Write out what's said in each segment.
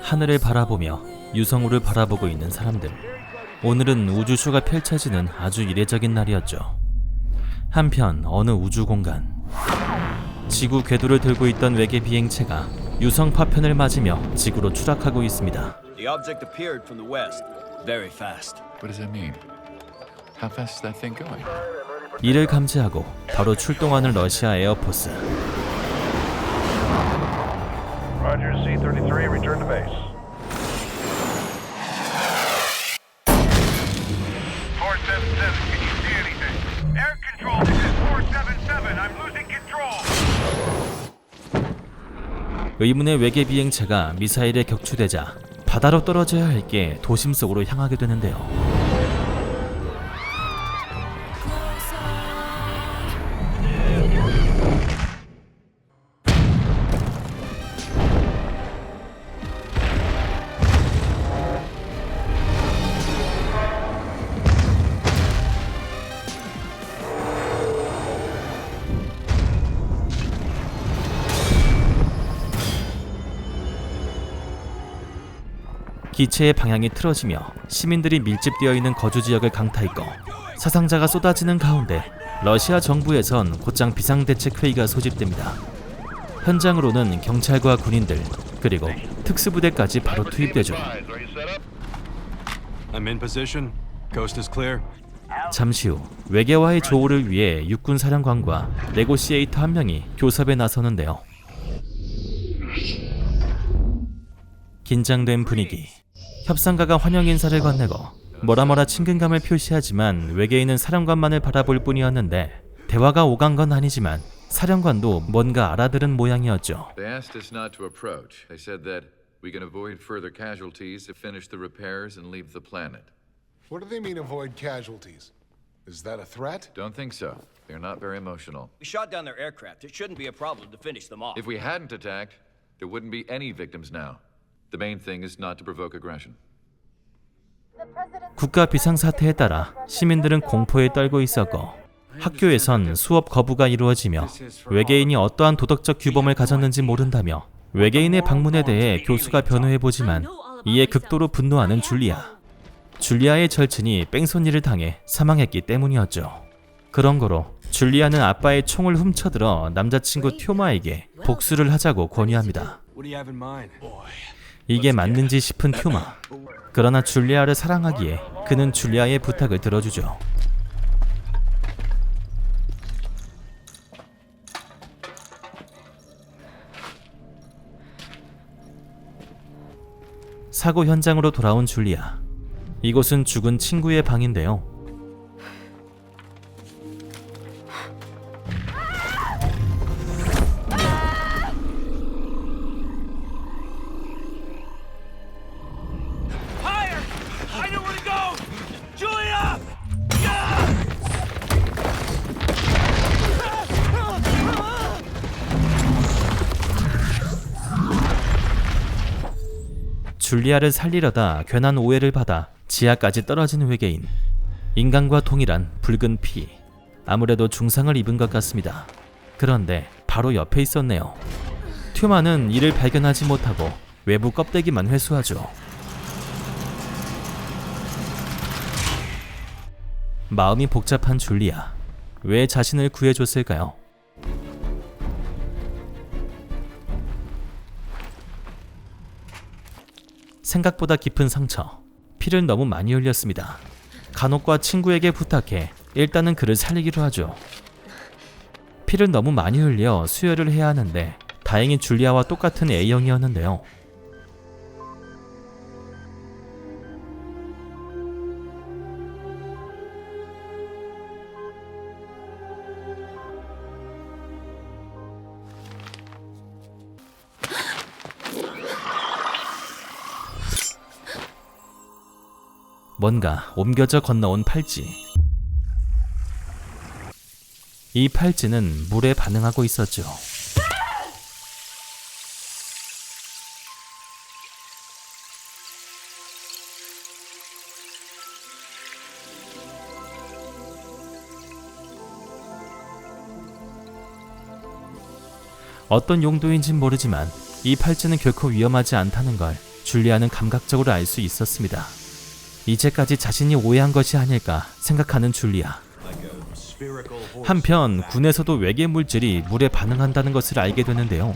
하늘을 바라보며 유성우를 바라보고 있는 사람들. 오늘은 우주쇼가 펼쳐지는 아주 이례적인 날이었죠. 한편 어느 우주 공간, 지구 궤도를 들고 있던 외계 비행체가 유성 파편을 맞으며 지구로 추락하고 있습니다. The object appeared from the west, very fast. What does that mean? How fast is that thing going? 이를 감지하고 바로 출동하는 러시아 에어포스. Roger, C-33, return to base. 477, can you see anything? Air control, this is 477, I'm losing control. 의문의 외계 비행체가 미사일에 격추되자 바다로 떨어져야 할 게 도심 속으로 향하게 되는데요. 기체의 방향이 틀어지며 시민들이 밀집되어 있는 거주 지역을 강타했고, 사상자가 쏟아지는 가운데 러시아 정부에선 곧장 비상대책회의가 소집됩니다. 현장으로는 경찰과 군인들, 그리고 특수부대까지 바로 투입되죠. I'm in position. Coast is clear. 잠시 후 외계와의 조우를 위해 육군 사령관과 네고시에이터 한 명이 교섭에 나서는데요. 긴장된 분위기. 협상가가 환영 인사를 건네고 뭐라 친근감을 표시하지만 외계인은 사령관만을 바라볼 뿐이었는데, 대화가 오간 건 아니지만 사령관도 뭔가 알아들은 모양이었죠. They asked us not to approach. They said that we can avoid further casualties if finish the repairs and leave the planet. What do they mean avoid casualties? Is that a threat? Don't think so. They're not very emotional. We shot down their aircraft. It shouldn't be a problem to finish them off. If we hadn't attacked, there wouldn't be any victims now. The main thing is not to provoke aggression. 국가 비상사태에 따라 시민들은 공포에 떨고 있었고, 학교에선 수업 거부가 이루어지며 외계인이 어떠한 도덕적 규범을 가졌는지 모른다며 외계인의 방문에 대해 교수가 변호해보지만 이에 극도로 분노하는 줄리아. 줄리아의 절친이 뺑소니를 당해 사망했기 때문이었죠. 그런 거로 줄리아는 아빠의 총을 훔쳐들어 남자친구 튜마에게 복수를 하자고 권유합니다. What do you have in mind? 이게 맞는지 싶은 튜마. 그러나 줄리아를 사랑하기에 그는 줄리아의 부탁을 들어주죠. 사고 현장으로 돌아온 줄리아. 이곳은 죽은 친구의 방인데요. 줄리아를 살리려다 괜한 오해를 받아 지하까지 떨어지는 외계인. 인간과 동일한 붉은 피. 아무래도 중상을 입은 것 같습니다. 그런데 바로 옆에 있었네요. 튜마는 이를 발견하지 못하고 외부 껍데기만 회수하죠. 마음이 복잡한 줄리아. 왜 자신을 구해줬을까요? 생각보다 깊은 상처. 피를 너무 많이 흘렸습니다. 간호과 친구에게 부탁해 일단은 그를 살리기로 하죠. 피를 너무 많이 흘려 수혈을 해야 하는데 다행히 줄리아와 똑같은 A형이었는데요. 뭔가 옮겨져 건너온 팔찌. 이 팔찌는 물에 반응하고 있었죠. 어떤 용도인진 모르지만 이 팔찌는 결코 위험하지 않다는 걸 줄리아는 감각적으로 알 수 있었습니다. 이제까지 자신이 오해한 것이 아닐까 생각하는 줄리아. 한편 군에서도 외계 물질이 물에 반응한다는 것을 알게 되는데요.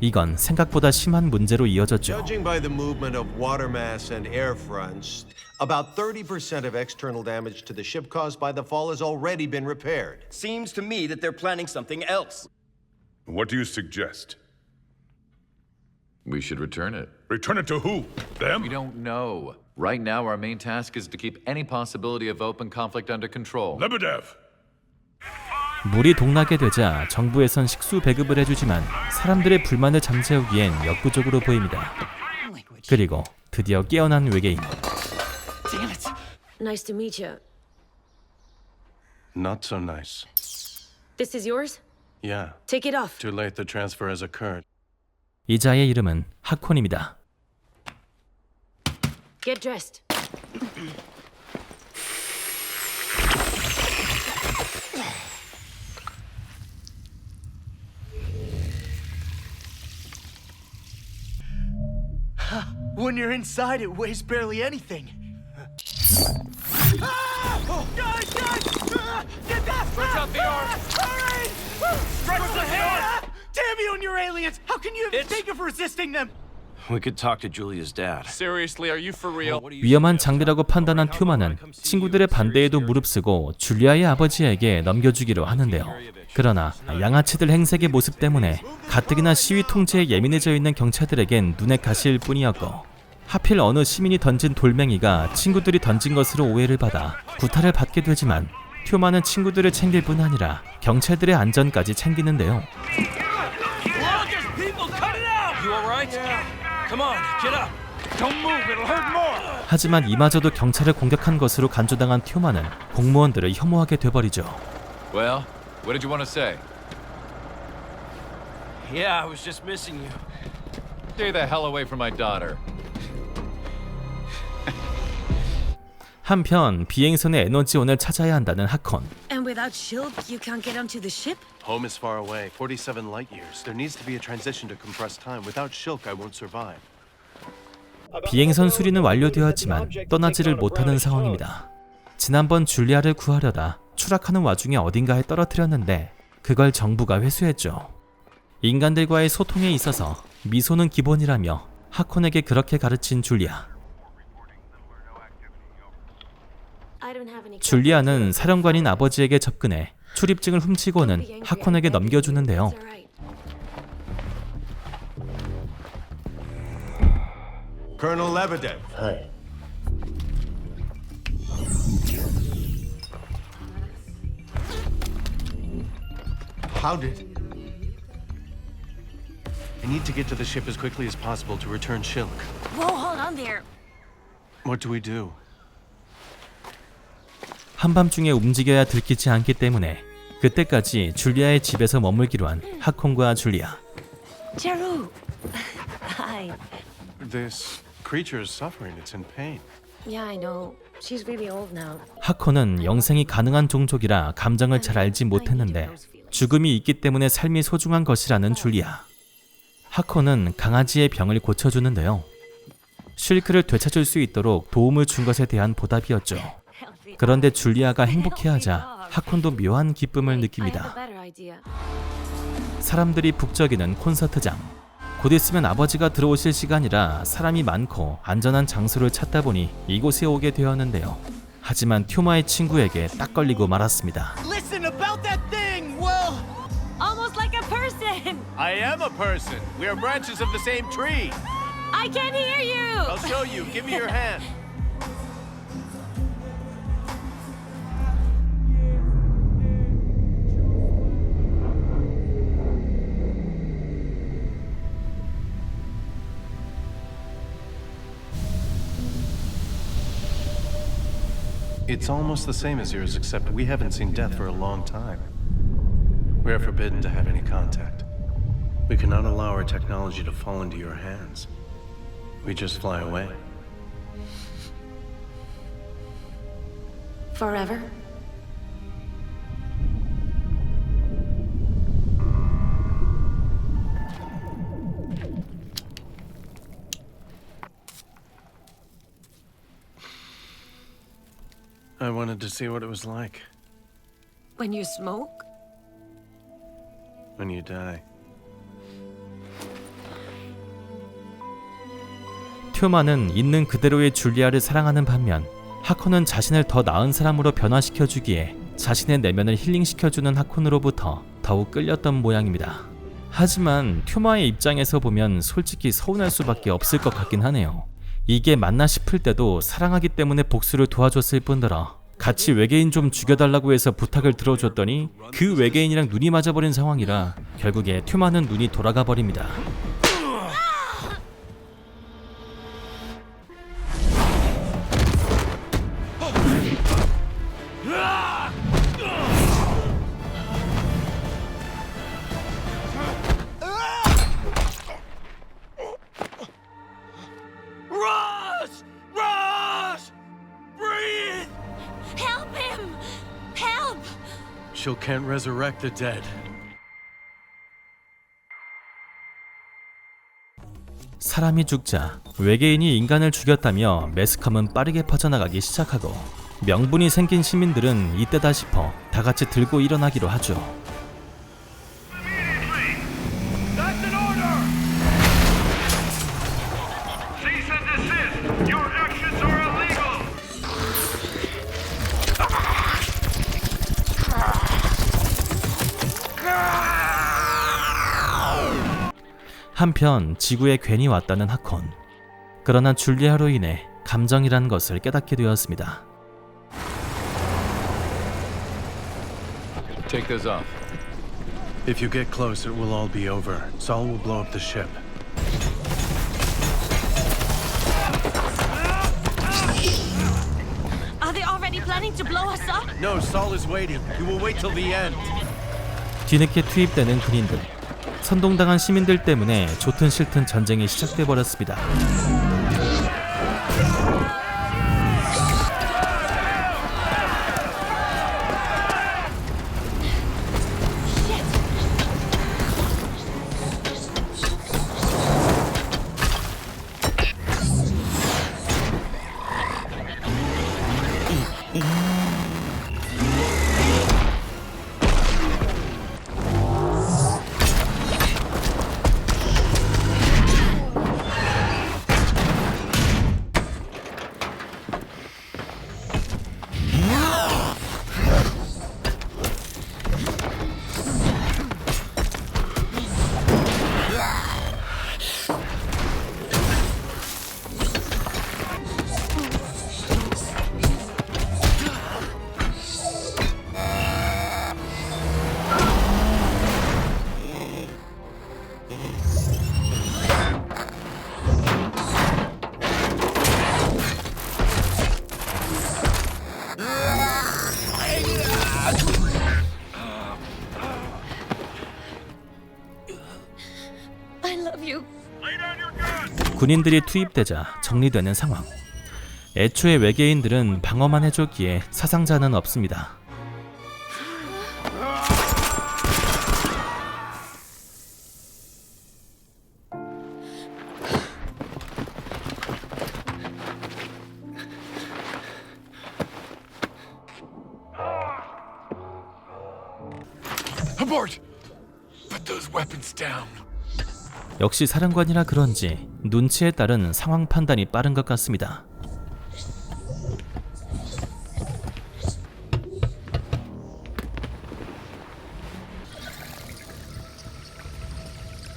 이건 생각보다 심한 문제로 이어졌죠. Judging by the movement of water mass and air fronts, about 30% of external damage to the ship caused by the fall has already been repaired. Seems to me that they're planning something else. What do you suggest? We should return it. Return it to who? Them? We don't know. Right now, our main task is to keep any possibility of open conflict under control. Lebedev! 물이 동나게 되자 정부에선 식수 배급을 해주지만 사람들의 불만을 잠재우기엔 역부족으로 보입니다. 그리고 드디어 깨어난 외계인. Nice to meet you. Not so nice. This is yours? Yeah, Take it off. too late. The transfer has occurred. 이자의 이름은 하콘입니다. Get dressed. When you're inside, it weighs barely anything. Guys! Get that! Stretch out the arms! Hurry! Stretch the hand! Damn you and your aliens! How can you even take it for resisting them? We could talk to Julia's dad. Seriously, are you for real? 위험한 장비라고 판단한 튜마는 친구들의 반대에도 무릅쓰고 줄리아의 아버지에게 넘겨주기로 하는데요. 그러나 양아치들 행색의 모습 때문에 가뜩이나 시위 통제에 예민해져 있는 경찰들에겐 눈에 가시일 뿐이었고, 하필 어느 시민이 던진 돌멩이가 친구들이 던진 것으로 오해를 받아 구타를 받게 되지만 튜마는 친구들을 챙길 뿐 아니라 경찰들의 안전까지 챙기는데요. 하지만 이마저도 경찰을 공격한 것으로 간주당한 튜마는 공무원들을 혐오하게 돼버리죠. Well, what did you want to say? Yeah, I was just missing you. Stay the hell away from my daughter. 한편 비행선의 에너지원을 찾아야 한다는 하콘. And without Shilp, you can't get onto the ship? Home is far away, 47 light years. There needs to be a transition to compress time. Without Shilk, I won't survive. 비행선 수리는 완료되었지만 떠나지를 못하는 상황입니다. 지난번 줄리아를 구하려다 추락하는 와중에 어딘가에 떨어뜨렸는데 그걸 정부가 회수했죠. 인간들과의 소통에 있어서 미소는 기본이라며 하콘에게 그렇게 가르친 줄리아. I don't have any. 줄리아는 사령관인 아버지에게 접근해 출입증을 훔치고는 하콘에게 넘겨주는데요. It's all right. Colonel Lebedev. Hi. How did... I need to get to the ship as quickly as possible to return Shilk. Whoa, hold on there. What do we do? 한밤중에 움직여야 들키지 않기 때문에 그때까지 줄리아의 집에서 머물기로 한 하콘과 줄리아. Jeru. Hi. This creature is suffering. It's in pain. Yeah, I know. She's really old now. 하콘은 영생이 가능한 종족이라 감정을 잘 알지 못했는데 죽음이 있기 때문에 삶이 소중한 것이라는 줄리아. 하콘은 강아지의 병을 고쳐주는데요. 쉴크를 되찾을 수 있도록 도움을 준 것에 대한 보답이었죠. 그런데 줄리아가 행복해하자 하콘도 묘한 기쁨을 I have a 느낍니다. better idea. 사람들이 북적이는 콘서트장. 곧 있으면 아버지가 들어오실 시간이라 사람이 많고 안전한 장소를 찾다 보니 이곳에 오게 되었는데요. 하지만 튜마의 친구에게 딱 걸리고 말았습니다. Listen about that thing! Well, Almost like a person. I am a person. We are branches of the same tree. I can't hear you. I'll show you. Give me your hand. It's almost the same as yours, except we haven't seen death for a long time. We are forbidden to have any contact. We cannot allow our technology to fall into your hands. We just fly away. Forever? I wanted to see what it was like When you smoke? when you die. 튜마는 있는 그대로의 줄리아를 사랑하는 반면 하콘은 자신을 더 나은 사람으로 변화시켜주기에 자신의 내면을 힐링시켜주는 하콘으로부터 더욱 끌렸던 모양입니다. 하지만 튜마의 입장에서 보면 솔직히 서운할 수밖에 없을 것 같긴 하네요. 이게 맞나 싶을 때도 사랑하기 때문에 복수를 도와줬을 뿐더러 같이 외계인 좀 죽여달라고 해서 부탁을 들어줬더니 그 외계인이랑 눈이 맞아버린 상황이라 결국에 튜마는 눈이 돌아가 버립니다. Ross! Ross! Breathe! Help him! Help! She can't resurrect the dead. 사람이 죽자 외계인이 인간을 죽였다며 매스컴은 빠르게 퍼져나가기 시작하고 명분이 생긴 시민들은 이때다 싶어 다같이 들고 일어나기로 하죠. That's an order! Cease and desist! Your actions are illegal! 한편 지구에 괜히 왔다는 하콘. 그러나 줄리아로 인해 감정이란 것을 깨닫게 되었습니다. Take those off. If you get close, it will all be over. Saul will blow up the ship. Are they already planning to blow us up? No, Saul is waiting. He will wait till the end. 뒤늦게 투입되는 군인들. 선동당한 시민들 때문에 좋든 싫든 전쟁이 시작돼 버렸습니다. I love you. Lay down your gun! 군인들이 투입되자 정리되는 상황. 애초에 외계인들은 방어만 해줬기에 사상자는 없습니다. Abort! Put those weapons down. 역시 사령관이라 그런지 눈치에 따른 상황 판단이 빠른 것 같습니다.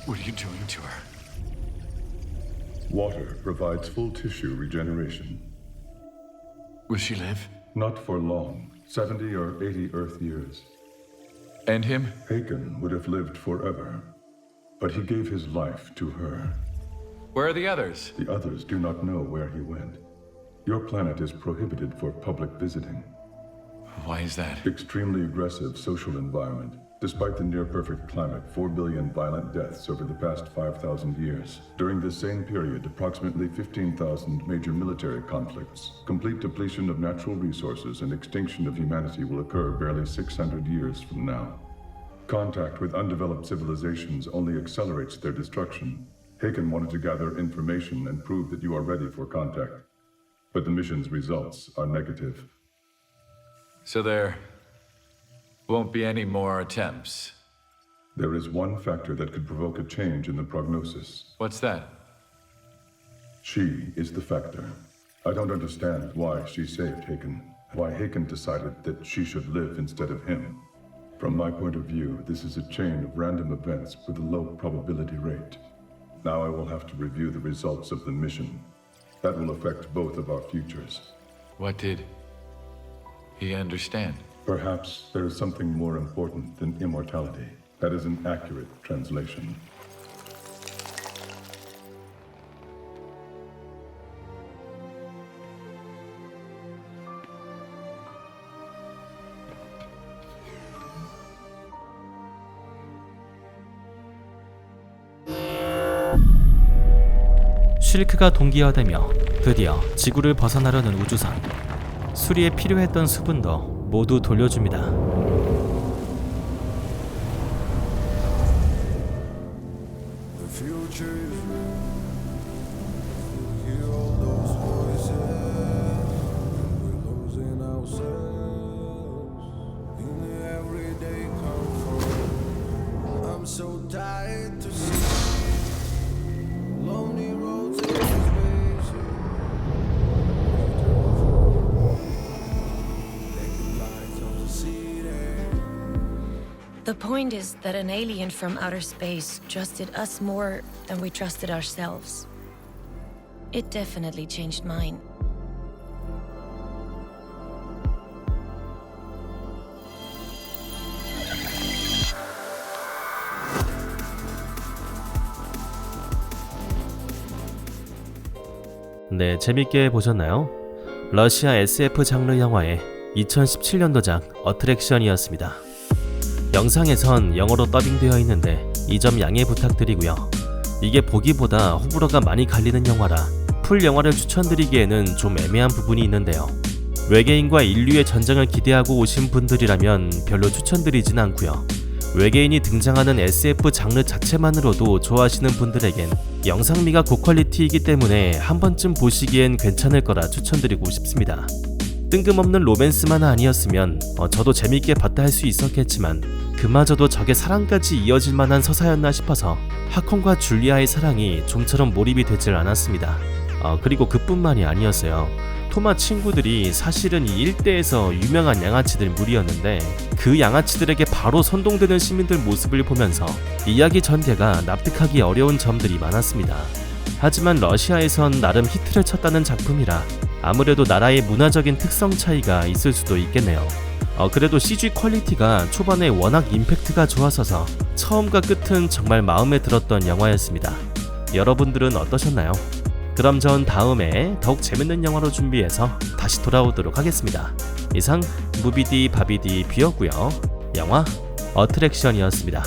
What are you doing to her? Water provides full tissue regeneration. Will she live? Not for long, 70 or 80 Earth years. And him? Haken would have lived forever, but he gave his life to her. Where are the others? The others do not know where he went. Your planet is prohibited for public visiting. Why is that? Extremely aggressive social environment. Despite the near-perfect climate, 4 billion violent deaths over the past 5,000 years. During this same period, approximately 15,000 major military conflicts, complete depletion of natural resources, and extinction of humanity will occur barely 600 years from now. Contact with undeveloped civilizations only accelerates their destruction. Haken wanted to gather information and prove that you are ready for contact. But the mission's results are negative. So there won't be any more attempts. There is one factor that could provoke a change in the prognosis. What's that? She is the factor. I don't understand why she saved Haken. Why Haken decided that she should live instead of him. From my point of view, this is a chain of random events with a low probability rate. Now I will have to review the results of the mission. That will affect both of our futures. What did he understand? Perhaps there is something more important than immortality. That is an accurate translation. 쉴크가 동기화되며 드디어 지구를 벗어나려는 우주선. 수리에 필요했던 수분도 모두 돌려줍니다. The point is that an alien from outer space trusted us more than we trusted ourselves. It definitely changed mine. 네, 재밌게 보셨나요? 러시아 SF 장르 영화의 2017년도작 어트랙션이었습니다. 영상에선 영어로 더빙되어 있는데 이 점 양해 부탁드리고요. 이게 보기보다 호불호가 많이 갈리는 영화라 풀 영화를 추천드리기에는 좀 애매한 부분이 있는데요. 외계인과 인류의 전쟁을 기대하고 오신 분들이라면 별로 추천드리진 않고요. 외계인이 등장하는 SF 장르 자체만으로도 좋아하시는 분들에겐 영상미가 고퀄리티이기 때문에 한 번쯤 보시기엔 괜찮을 거라 추천드리고 싶습니다. 뜬금없는 로맨스만 아니었으면 저도 재밌게 봤다 할 수 있었겠지만 그마저도 적의 사랑까지 이어질 만한 서사였나 싶어서 하콘과 줄리아의 사랑이 좀처럼 몰입이 되질 않았습니다. 그리고 그뿐만이 아니었어요. 토마 친구들이 사실은 이 일대에서 유명한 양아치들 무리였는데 그 양아치들에게 바로 선동되는 시민들 모습을 보면서 이야기 전개가 납득하기 어려운 점들이 많았습니다. 하지만 러시아에선 나름 히트를 쳤다는 작품이라 아무래도 나라의 문화적인 특성 차이가 있을 수도 있겠네요. 그래도 CG 퀄리티가 초반에 워낙 임팩트가 좋았어서 처음과 끝은 정말 마음에 들었던 영화였습니다. 여러분들은 어떠셨나요? 그럼 전 다음에 더욱 재밌는 영화로 준비해서 다시 돌아오도록 하겠습니다. 이상 무비디 바비디 뷰였고요. 영화 어트랙션이었습니다.